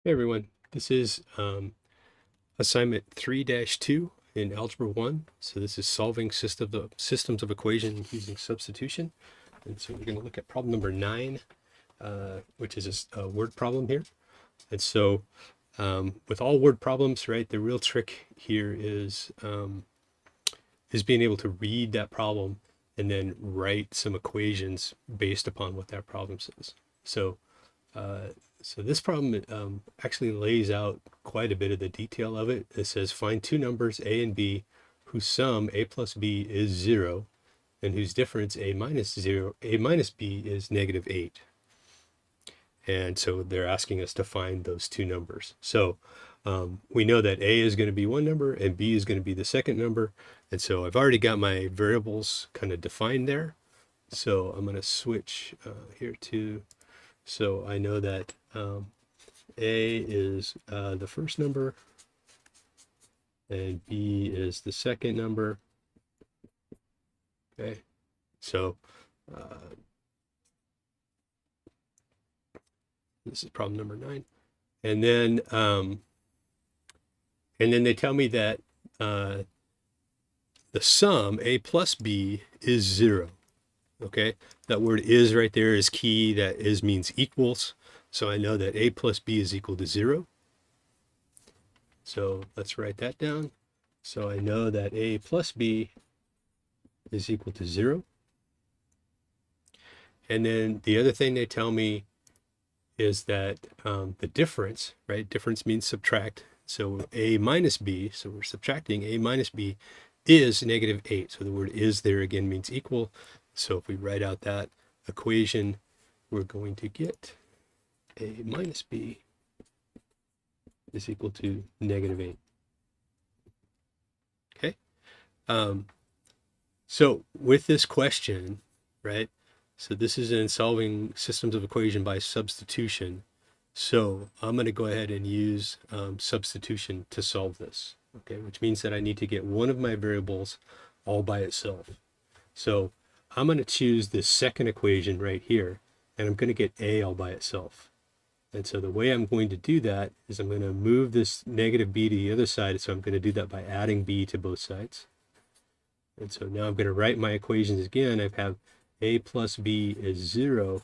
Hey everyone, this is assignment 3-2 in Algebra 1. So this is solving systems of equation using substitution. And so we're going to look at problem number 9, which is a word problem here. And so with all word problems, right, the real trick here is being able to read that problem and then write some equations based upon what that problem says. So this problem actually lays out quite a bit of the detail of it. It says find two numbers a and b whose sum a plus b is 0 and whose difference a minus b is -8. And so they're asking us to find those two numbers. So we know that a is going to be one number and b is going to be the second number. And so I've already got my variables kind of defined there. So I'm going to switch here to, so I know that a is the first number and b is the second number. Okay, so this is problem number 9. And then they tell me that the sum a plus b is 0. Okay, that word is right there is key. That is means equals. So I know that a plus b is equal to 0. So let's write that down. So I know that a plus b is equal to 0. And then the other thing they tell me is that the difference, right? Difference means subtract. So a minus b, so we're subtracting a minus b is -8. So the word is there again means equal. So if we write out that equation, we're going to get a minus b is equal to -8. Okay. So with this question, right? So this is in solving systems of equation by substitution. So I'm going to go ahead and use substitution to solve this. Okay, which means that I need to get one of my variables all by itself. So I'm going to choose this second equation right here, and I'm going to get a all by itself. And so the way I'm going to do that is I'm going to move this -b to the other side. So I'm going to do that by adding b to both sides. And so now I'm going to write my equations again. I have a plus b is 0.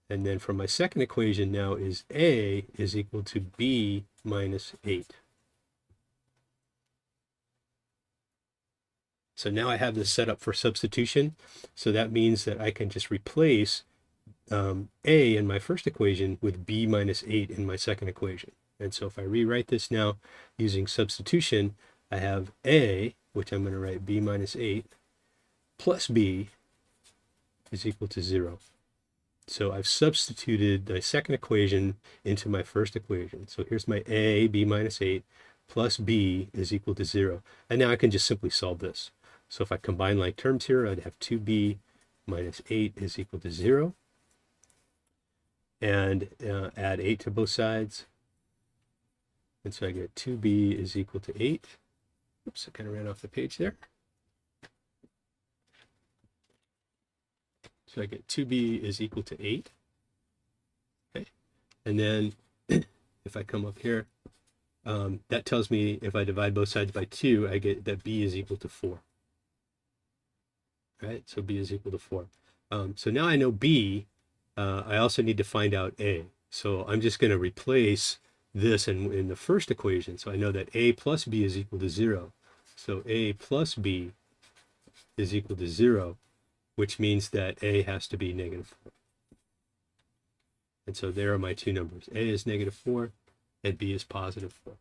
And then for my second equation now is a is equal to b minus 8. So now I have this set up for substitution. So that means that I can just replace a in my first equation with b minus 8 in my second equation. And so if I rewrite this now using substitution, I have a, which I'm going to write b minus 8, plus b is equal to 0. So I've substituted my second equation into my first equation. So here's my a, b minus 8, plus b is equal to 0. And now I can just simply solve this. So if I combine like terms here, I'd have 2b minus 8 is equal to 0. And add 8 to both sides. And so I get 2b is equal to 8. Oops, I kind of ran off the page there. So I get 2b is equal to 8. Okay. And then if I come up here, that tells me if I divide both sides by 2, I get that b is equal to 4. Right? So b is equal to 4. So now I know b. I also need to find out a. So I'm just going to replace this in the first equation. So I know that a plus b is equal to 0. So a plus b is equal to 0, which means that a has to be -4. And so there are my two numbers. A is -4 and b is +4.